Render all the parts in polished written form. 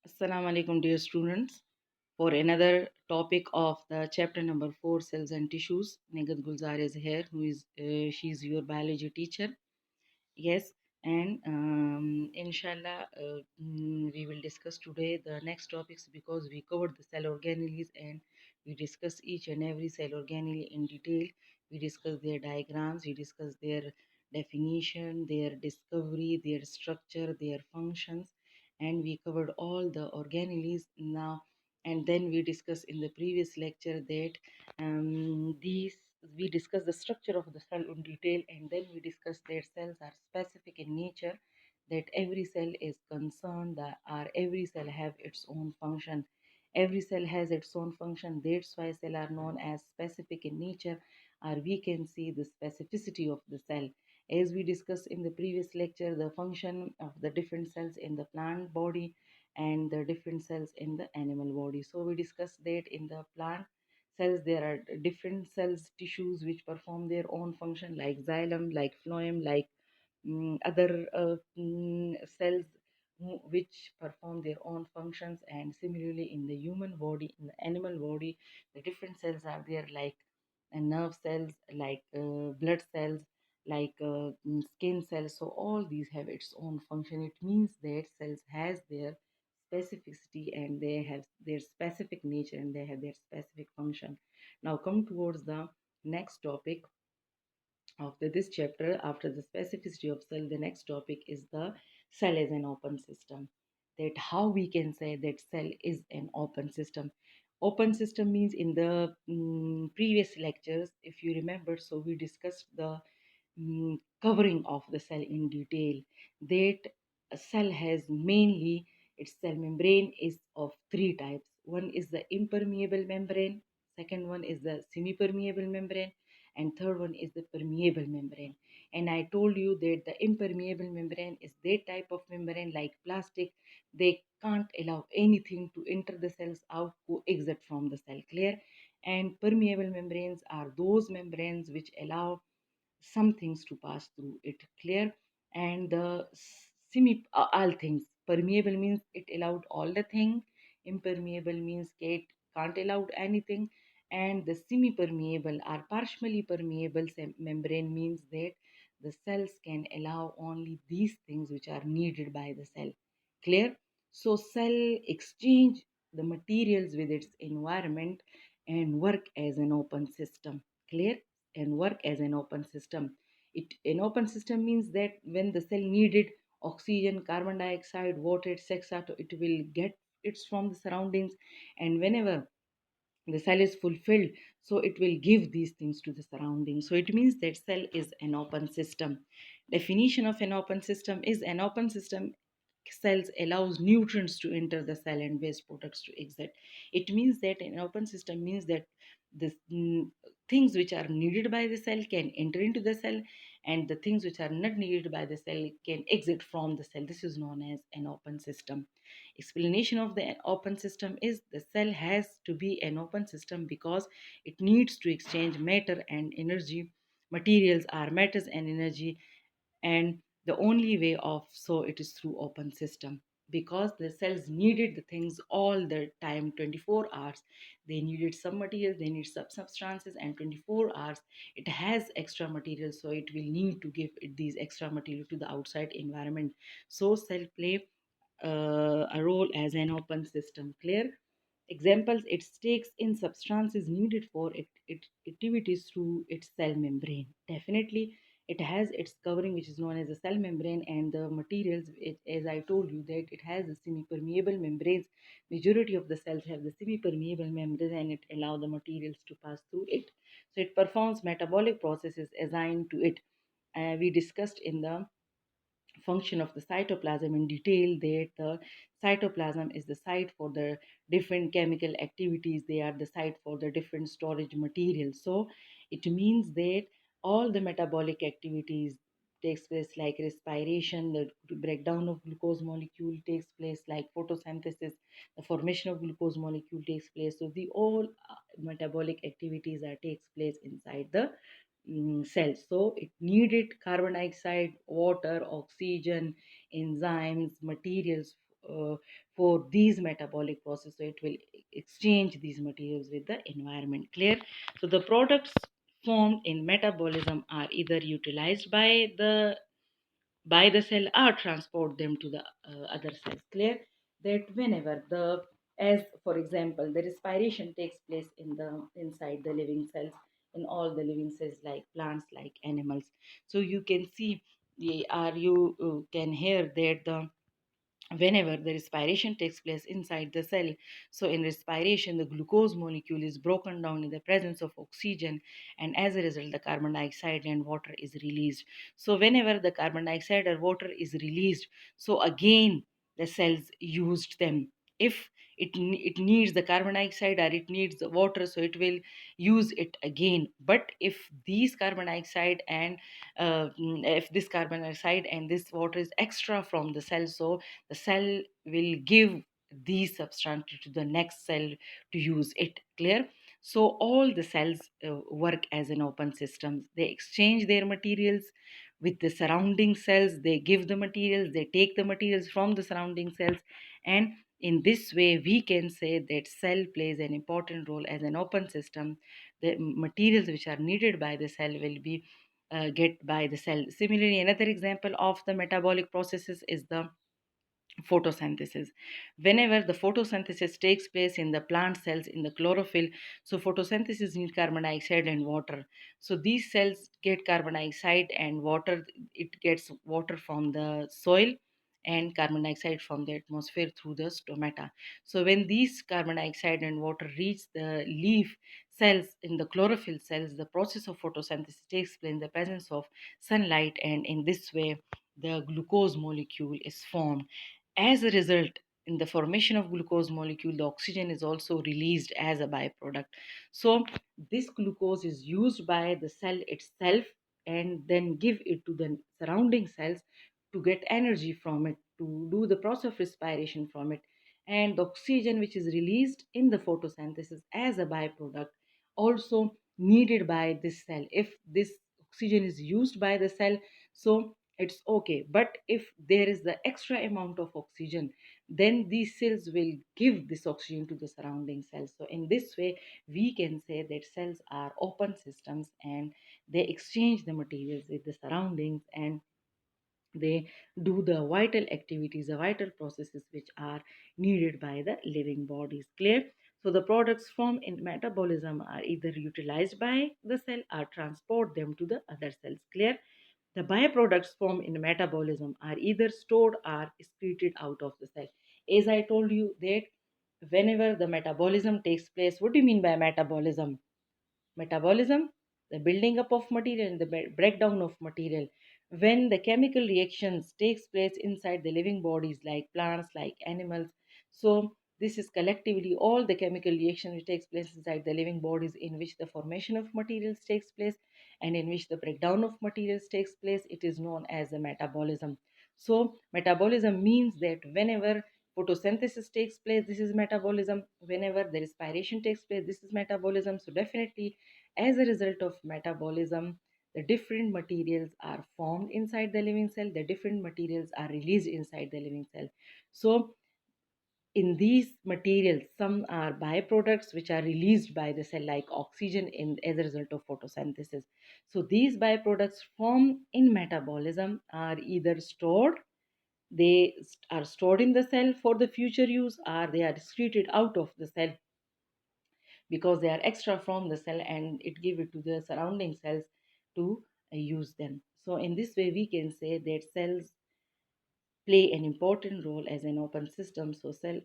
Assalamu alaikum, dear students. For another topic of the chapter number 4, cells and tissues, Negat Gulzar is here, who is she's your biology teacher. Yes, and inshallah, we will discuss today the next topics because we covered the cell organelles and we discussed each and every cell organelle in detail. We discussed their diagrams, we discussed their definition, their discovery, their structure, their functions, and we covered all the organelles now. And then we discussed in the previous lecture that these we discuss the structure of the cell in detail, and then we discuss that cells are specific in nature, that every cell is concerned that every cell have its own function. Every cell has its own function, that's why cell are known as specific in nature, or we can see the specificity of the cell. As we discussed in the previous lecture, the function of the different cells in the plant body and the different cells in the animal body. So we discussed that in the plant cells there are different cells tissues which perform their own function, like xylem, like phloem, like other cells which perform their own functions. And similarly in the human body, in the animal body, the different cells are there, like nerve cells, like blood cells, like skin cells. So all these have its own function. It means that cells has their specificity and they have their specific nature and they have their specific function. Now come towards the next topic. After this chapter, after the specificity of cell, the next topic is the cell as an open system. That how we can say that cell is an open system. Open system means in the previous lectures, if you remember, so we discussed the covering of the cell in detail. That a cell has mainly its cell membrane is of three types. One is the impermeable membrane, second one is the semi-permeable membrane, and third one is the permeable membrane. And I told you that the impermeable membrane is that type of membrane, like plastic, they can't allow anything to enter the cells out to exit from the cell. Clear? And permeable membranes are those membranes which allow some things to pass through it. Clear? And the semi all things. Permeable means it allowed all the thing. Impermeable means it can't allow anything. And the semi permeable or partially permeable membrane means that the cells can allow only these things which are needed by the cell. Clear? So cell exchange the materials with its environment and work as an open system. Clear? And work as an open system. An open system means that when the cell needed oxygen, carbon dioxide, water, etc., it will get it's from the surroundings, and whenever the cell is fulfilled, so it will give these things to the surroundings. So it means that cell is an open system. Definition of an open system is an open system cells allows nutrients to enter the cell and waste products to exit. It means that an open system means that the things which are needed by the cell can enter into the cell, and the things which are not needed by the cell can exit from the cell. This is known as an open system. Explanation of the open system is the cell has to be an open system because it needs to exchange matter and energy. Materials are matters and energy, and the only way of so it is through open system, because the cells needed the things all the time, 24 hours. They needed some materials, they need substances, and 24 hours it has extra material, so it will need to give it these extra material to the outside environment. So cell play a role as an open system. Clear? Examples: it takes in substances needed for it activities through its cell membrane. Definitely, it has its covering, which is known as the cell membrane, and the materials. As I told you, that it has the semi-permeable membranes. Majority of the cells have the semi-permeable membrane, and it allow the materials to pass through it. So it performs metabolic processes assigned to it. We discussed in the function of the cytoplasm in detail that the cytoplasm is the site for the different chemical activities, they are the site for the different storage materials. So it means that all the metabolic activities takes place, like respiration, the breakdown of glucose molecule takes place, like photosynthesis, the formation of glucose molecule takes place. So the all metabolic activities are takes place inside the cells. So it needed carbon dioxide, water, oxygen, enzymes, materials, for these metabolic processes, so it will exchange these materials with the environment. Clear? So the products formed in metabolism are either utilized by the cell or transport them to the other cells. Clear? That whenever the, as for example, the respiration takes place in the inside the living cells, in all the living cells like plants, like animals. So you can see, you can hear that the whenever the respiration takes place inside the cell, so in respiration the glucose molecule is broken down in the presence of oxygen, and as a result the carbon dioxide and water is released. So whenever the carbon dioxide or water is released, so again the cells used them. If it needs the carbon dioxide or it needs the water, so it will use it again. But if these carbon dioxide and if this carbon dioxide and this water is extra from the cell, so the cell will give these substances to the next cell to use it. Clear? So all the cells work as an open system. They exchange their materials with the surrounding cells, they give the materials, they take the materials from the surrounding cells, and in this way we can say that cell plays an important role as an open system. The materials which are needed by the cell will be get by the cell. Similarly, another example of the metabolic processes is the photosynthesis. Whenever the photosynthesis takes place in the plant cells, in the chlorophyll, so photosynthesis needs carbon dioxide and water. So these cells get carbon dioxide and water. It gets water from the soil and carbon dioxide from the atmosphere through the stomata. So when these carbon dioxide and water reach the leaf cells, in the chlorophyll cells, the process of photosynthesis takes place in the presence of sunlight, and in this way the glucose molecule is formed. As a result, in the formation of glucose molecule, the oxygen is also released as a byproduct. So this glucose is used by the cell itself and then give it to the surrounding cells to get energy from it, to do the process of respiration from it. And the oxygen which is released in the photosynthesis as a byproduct also needed by this cell. If this oxygen is used by the cell, so it's okay. But if there is the extra amount of oxygen, then these cells will give this oxygen to the surrounding cells. So in this way we can say that cells are open systems and they exchange the materials with the surroundings, and they do the vital activities, the vital processes which are needed by the living bodies. Clear? So the products formed in metabolism are either utilized by the cell or transport them to the other cells. Clear? The byproducts formed in metabolism are either stored or excreted out of the cell. As I told you that whenever the metabolism takes place, what do you mean by metabolism? Metabolism, the building up of material and the breakdown of material. When the chemical reactions takes place inside the living bodies like plants, like animals, so this is collectively all the chemical reaction which takes place inside the living bodies, in which the formation of materials takes place and in which the breakdown of materials takes place. It is known as a metabolism. So metabolism means that whenever photosynthesis takes place, this is metabolism. Whenever the respiration takes place, this is metabolism. So definitely, as a result of metabolism, the different materials are formed inside the living cell, the different materials are released inside the living cell. So in these materials, some are byproducts which are released by the cell, like oxygen, in as a result of photosynthesis. So these byproducts formed in metabolism are either stored, they are stored in the cell for the future use, or they are excreted out of the cell because they are extra from the cell and it give it to the surrounding cells to use them. So in this way we can say that cells play an important role as an open system. So cell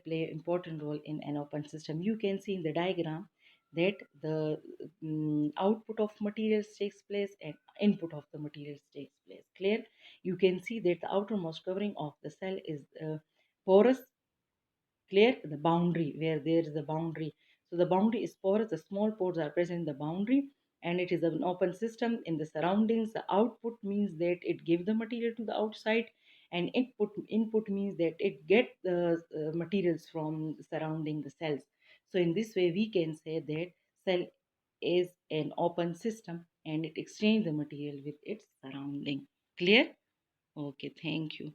play important role in an open system. You can see in the diagram that the output of materials takes place and input of the materials takes place. Clear? You can see that the outermost covering of the cell is porous. Clear? The boundary, where there is a boundary, so the boundary is porous, the small pores are present in the boundary, and it is an open system in the surroundings. The output means that it gives the material to the outside, and input means that it get the materials from surrounding the cells. So in this way we can say that cell is an open system and it exchanges the material with its surrounding. Clear? Okay, thank you.